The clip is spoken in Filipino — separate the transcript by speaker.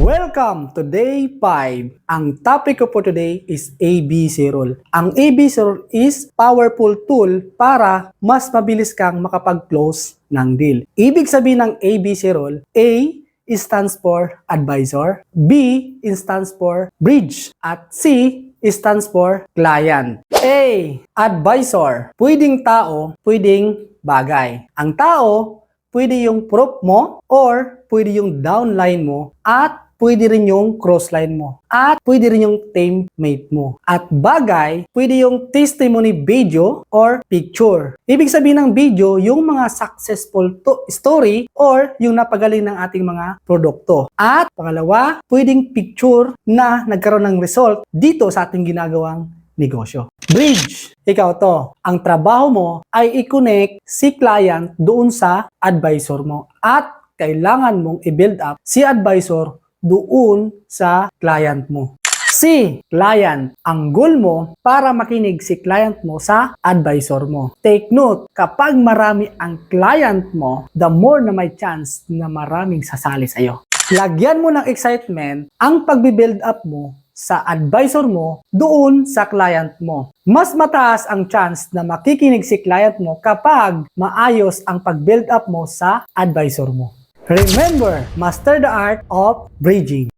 Speaker 1: Welcome to day 5. Ang topic ko for today is ABC rule. Ang ABC rule is powerful tool para mas mabilis kang makapag-close ng deal. Ibig sabihin ng ABC rule, A stands for advisor, B stands for bridge, at C stands for client. A, advisor. Pwedeng tao, pwedeng bagay. Ang tao, pwede yung prop mo or pwede yung downline mo at pwede rin yung crossline mo at pwede rin yung teammate mo. At bagay, pwede yung testimony video or picture. Ibig sabihin ng video, yung mga successful story or yung napagaling ng ating mga produkto. At pangalawa, pwedeng picture na nagkaroon ng result dito sa ating ginagawang negosyo. Bridge. Ikaw to. Ang trabaho mo ay i-connect si client doon sa advisor mo. At kailangan mong i-build up si advisor doon sa client mo. Si client. Ang goal mo para makinig si client mo sa advisor mo. Take note, kapag marami ang client mo, the more na may chance na maraming sasali sa'yo. Lagyan mo ng excitement ang pagbi-build up mo sa advisor mo doon sa client mo. Mas mataas ang chance na makikinig si client mo kapag maayos ang pag-build up mo sa advisor mo. Remember, master the art of bridging.